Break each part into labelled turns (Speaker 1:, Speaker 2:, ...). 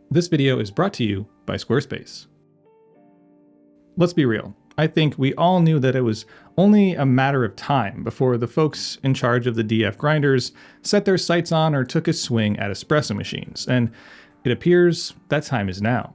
Speaker 1: This video is brought to you by Squarespace. Let's be real. I think we all knew that it was only a matter of time before the folks in charge of the DF grinders set their sights on or took a swing at espresso machines, and it appears that time is now.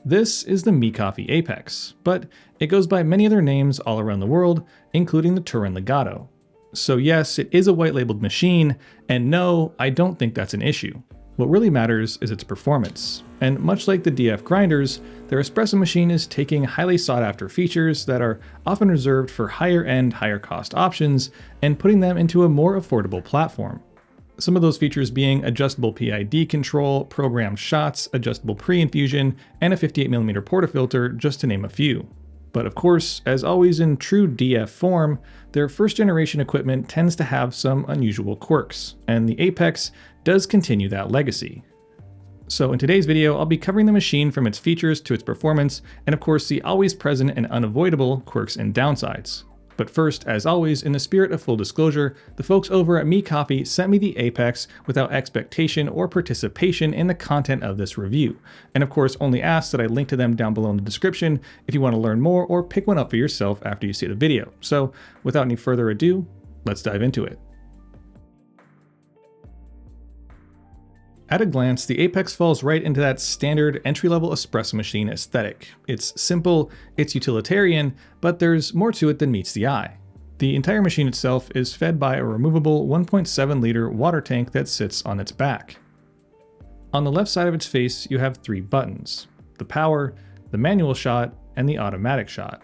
Speaker 1: This is the MiiCoffee Apex, but it goes by many other names all around the world, including the Turin Legato. So yes, it is a white-labeled machine, and no, I don't think that's an issue. What really matters is its performance, and much like the DF grinders, their espresso machine is taking highly sought-after features that are often reserved for higher-end, higher-cost options and putting them into a more affordable platform. Some of those features being adjustable PID control, programmed shots, adjustable pre-infusion, and a 58mm portafilter, just to name a few. But of course, as always in true DF form, their first-generation equipment tends to have some unusual quirks, and the Apex does continue that legacy. So in today's video, I'll be covering the machine from its features to its performance, and of course the always present and unavoidable quirks and downsides. But first, as always, in the spirit of full disclosure, the folks over at MiiCoffee sent me the Apex without expectation or participation in the content of this review, and of course only ask that I link to them down below in the description if you want to learn more or pick one up for yourself after you see the video. So without any further ado, let's dive into it. At a glance, the Apex falls right into that standard entry-level espresso machine aesthetic. It's simple, it's utilitarian, but there's more to it than meets the eye. The entire machine itself is fed by a removable 1.7-liter water tank that sits on its back. On the left side of its face, you have 3 buttons: the power, the manual shot, and the automatic shot.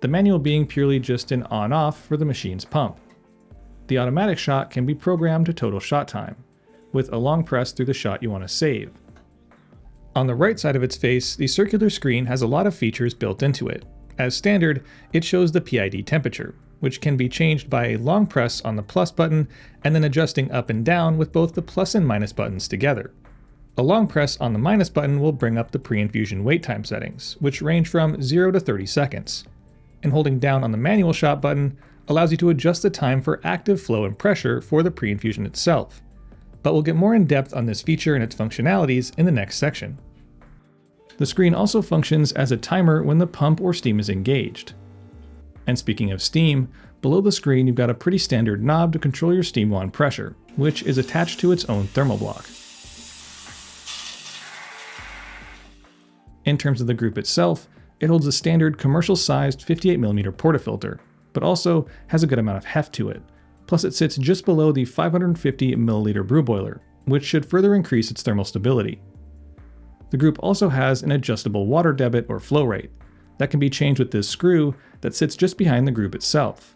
Speaker 1: The manual being purely just an on-off for the machine's pump. The automatic shot can be programmed to total shot time, with a long press through the shot you want to save. On the right side of its face, the circular screen has a lot of features built into it. As standard, it shows the PID temperature, which can be changed by a long press on the plus button and then adjusting up and down with both the plus and minus buttons together. A long press on the minus button will bring up the pre-infusion wait time settings, which range from 0 to 30 seconds. And holding down on the manual shot button allows you to adjust the time for active flow and pressure for the pre-infusion itself. But we'll get more in depth on this feature and its functionalities in the next section. The screen also functions as a timer when the pump or steam is engaged. And speaking of steam, below the screen you've got a pretty standard knob to control your steam wand pressure, which is attached to its own thermal block. In terms of the group itself, it holds a standard commercial-sized 58mm portafilter, but also has a good amount of heft to it. Plus it sits just below the 550ml brew boiler, which should further increase its thermal stability. The group also has an adjustable water debit or flow rate that can be changed with this screw that sits just behind the group itself.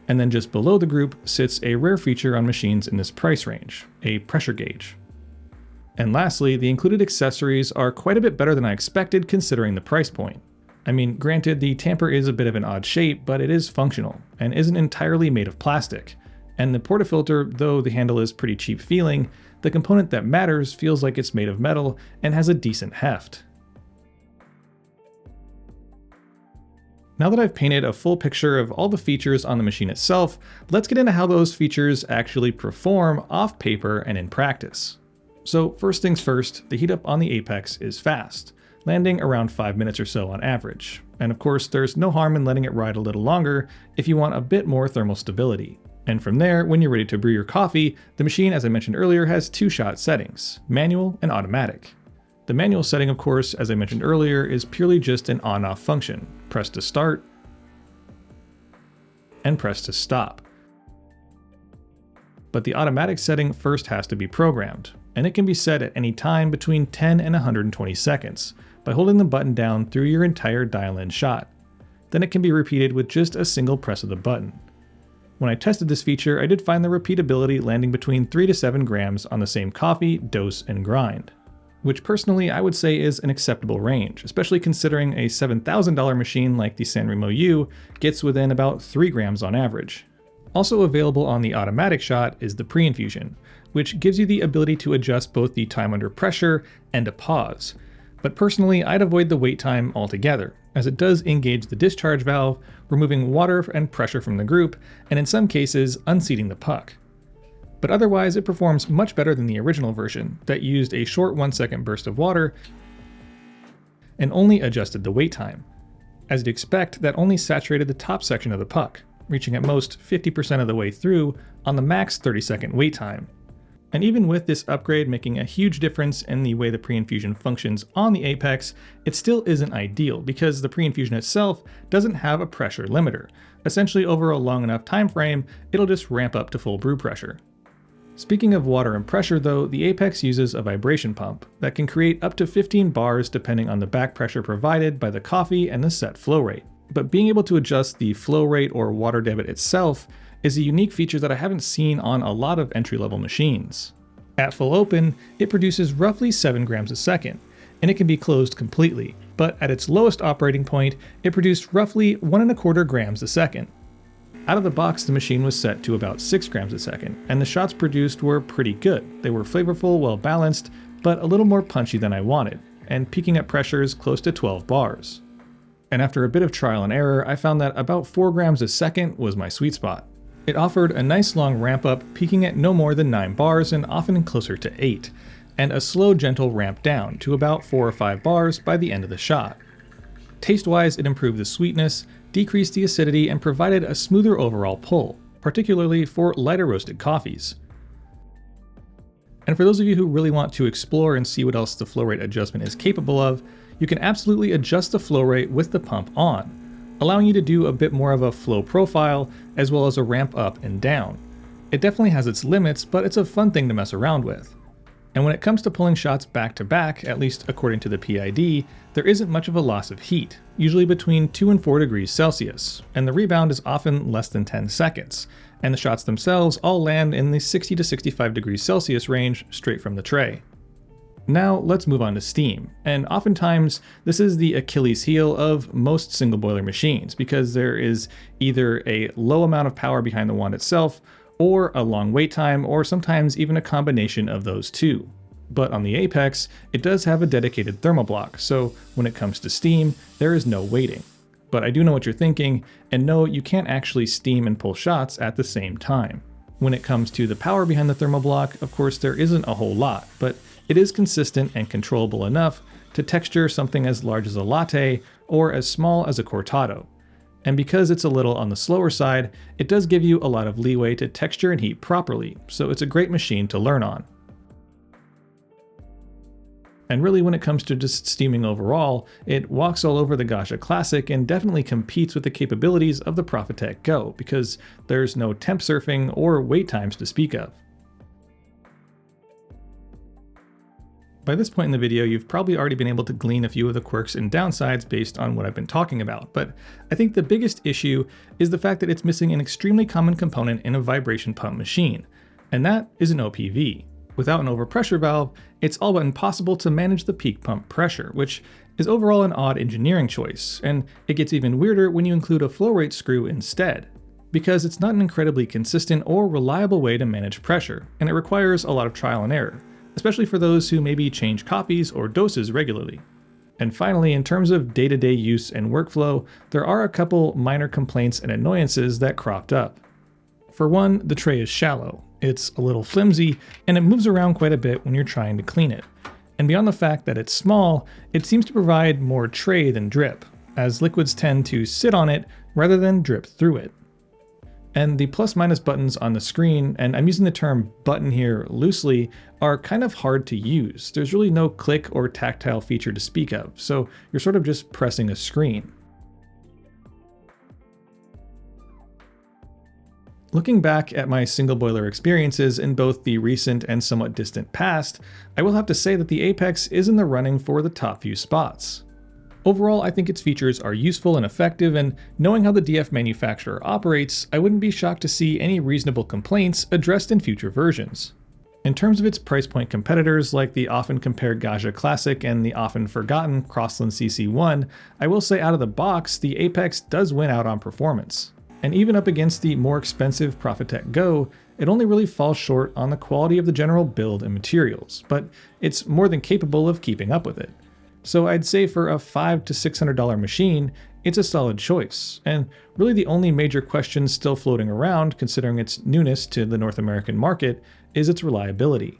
Speaker 1: And then just below the group sits a rare feature on machines in this price range, a pressure gauge. And lastly, the included accessories are quite a bit better than I expected considering the price point. I mean, granted, the tamper is a bit of an odd shape, but it is functional, and isn't entirely made of plastic. And the portafilter, though the handle is pretty cheap feeling, the component that matters feels like it's made of metal and has a decent heft. Now that I've painted a full picture of all the features on the machine itself, let's get into how those features actually perform off paper and in practice. So first things first, the heat up on the Apex is fast, landing around 5 minutes or so on average. And of course, there's no harm in letting it ride a little longer if you want a bit more thermal stability. And from there, when you're ready to brew your coffee, the machine, as I mentioned earlier, has 2 shot settings, manual and automatic. The manual setting, of course, as I mentioned earlier, is purely just an on-off function. Press to start and press to stop. But the automatic setting first has to be programmed, and it can be set at any time between 10 and 120 seconds by holding the button down through your entire dial-in shot. Then it can be repeated with just a single press of the button. When I tested this feature, I did find the repeatability landing between 3 to 7 grams on the same coffee, dose, and grind, which personally I would say is an acceptable range, especially considering a $7,000 machine like the Sanremo U gets within about 3 grams on average. Also available on the automatic shot is the pre-infusion, which gives you the ability to adjust both the time under pressure and a pause. But personally, I'd avoid the wait time altogether, as it does engage the discharge valve, removing water and pressure from the group, and in some cases, unseating the puck. but otherwise it performs much better than the original version that used a short 1-second burst of water and only adjusted the wait time. As you'd expect, that only saturated the top section of the puck, reaching at most 50% of the way through on the max 30-second wait time. And even with this upgrade making a huge difference in the way the pre-infusion functions on the Apex, it still isn't ideal because the pre-infusion itself doesn't have a pressure limiter. Essentially, over a long enough time frame, it'll just ramp up to full brew pressure. Speaking of water and pressure though, the Apex uses a vibration pump that can create up to 15 bars depending on the back pressure provided by the coffee and the set flow rate. But being able to adjust the flow rate or water debit itself is a unique feature that I haven't seen on a lot of entry-level machines. At full open, it produces roughly 7 grams a second, and it can be closed completely, but at its lowest operating point, it produced roughly 1.25 grams a second. Out of the box, the machine was set to about 6 grams a second, and the shots produced were pretty good. They were flavorful, well balanced, but a little more punchy than I wanted, and peaking at pressures close to 12 bars. And after a bit of trial and error, I found that about 4 grams a second was my sweet spot. It offered a nice long ramp up, peaking at no more than 9 bars and often closer to 8, and a slow gentle ramp down to about 4 or 5 bars by the end of the shot. Taste-wise, it improved the sweetness, decreased the acidity, and provided a smoother overall pull, particularly for lighter roasted coffees. And for those of you who really want to explore and see what else the flow rate adjustment is capable of, you can absolutely adjust the flow rate with the pump on, allowing you to do a bit more of a flow profile as well as a ramp up and down. It definitely has its limits, but it's a fun thing to mess around with. And when it comes to pulling shots back to back, at least according to the PID, there isn't much of a loss of heat, usually between 2 and 4 degrees Celsius, and the rebound is often less than 10 seconds, and the shots themselves all land in the 60 to 65 degrees Celsius range straight from the tray. Now let's move on to steam, and oftentimes this is the Achilles heel of most single boiler machines because there is either a low amount of power behind the wand itself, or a long wait time, or sometimes even a combination of those two. But on the Apex, it does have a dedicated thermal block, so when it comes to steam, there is no waiting. But I do know what you're thinking, and no, you can't actually steam and pull shots at the same time. When it comes to the power behind the thermal block, of course there isn't a whole lot, but it is consistent and controllable enough to texture something as large as a latte or as small as a cortado. And because it's a little on the slower side, it does give you a lot of leeway to texture and heat properly, so it's a great machine to learn on. And really when it comes to just steaming overall, it walks all over the Gaggia Classic and definitely competes with the capabilities of the Profitec Go because there's no temp surfing or wait times to speak of. By this point in the video, you've probably already been able to glean a few of the quirks and downsides based on what I've been talking about, but I think the biggest issue is the fact that it's missing an extremely common component in a vibration pump machine, and that is an OPV. Without an overpressure valve, it's all but impossible to manage the peak pump pressure, which is overall an odd engineering choice, and it gets even weirder when you include a flow rate screw instead, because it's not an incredibly consistent or reliable way to manage pressure, and it requires a lot of trial and error, especially for those who maybe change coffees or doses regularly. And finally, in terms of day-to-day use and workflow, there are a couple minor complaints and annoyances that cropped up. For one, the tray is shallow, it's a little flimsy, and it moves around quite a bit when you're trying to clean it. And beyond the fact that it's small, it seems to provide more tray than drip, as liquids tend to sit on it rather than drip through it. And the plus-minus buttons on the screen, and I'm using the term button here loosely, are kind of hard to use. There's really no click or tactile feature to speak of, so you're sort of just pressing a screen. Looking back at my single boiler experiences in both the recent and somewhat distant past, I will have to say that the Apex is in the running for the top few spots. Overall, I think its features are useful and effective, and knowing how the DF manufacturer operates, I wouldn't be shocked to see any reasonable complaints addressed in future versions. In terms of its price point competitors like the often compared Gaggia Classic and the often forgotten Crossland CC1, I will say out of the box, the Apex does win out on performance. And even up against the more expensive Profitec Go, it only really falls short on the quality of the general build and materials, but it's more than capable of keeping up with it. So I'd say for a $500 to $600 machine, it's a solid choice. And really the only major question still floating around, considering its newness to the North American market, is its reliability.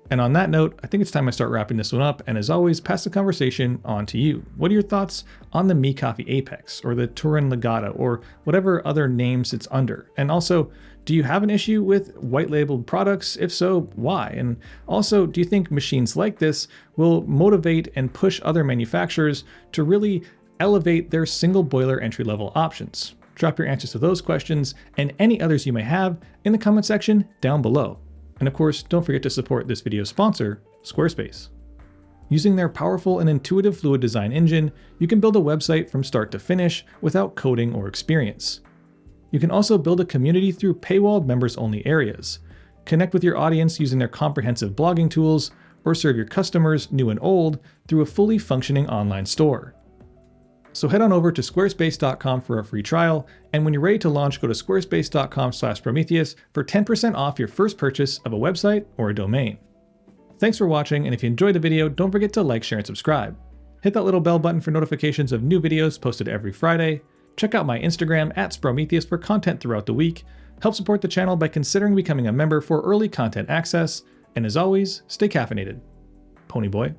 Speaker 1: And on that note, I think it's time I start wrapping this one up, and as always, pass the conversation on to you. What are your thoughts on the MiiCoffee Apex, or the Turin Legata, or whatever other names it's under? And also, do you have an issue with white labeled products? If so, why? And also, do you think machines like this will motivate and push other manufacturers to really elevate their single boiler entry-level options? Drop your answers to those questions and any others you may have in the comment section down below. And of course, don't forget to support this video's sponsor, Squarespace. Using their powerful and intuitive fluid design engine, you can build a website from start to finish without coding or experience. You can also build a community through paywalled members-only areas, connect with your audience using their comprehensive blogging tools, or serve your customers, new and old, through a fully functioning online store. So head on over to squarespace.com for a free trial, and when you're ready to launch, go to squarespace.com/Sprometheus for 10% off your first purchase of a website or a domain. Thanks for watching, and if you enjoyed the video, don't forget to like, share, and subscribe. Hit that little bell button for notifications of new videos posted every Friday. Check out my Instagram @Sprometheus for content throughout the week. Help support the channel by considering becoming a member for early content access, and as always, stay caffeinated. Pony Boy.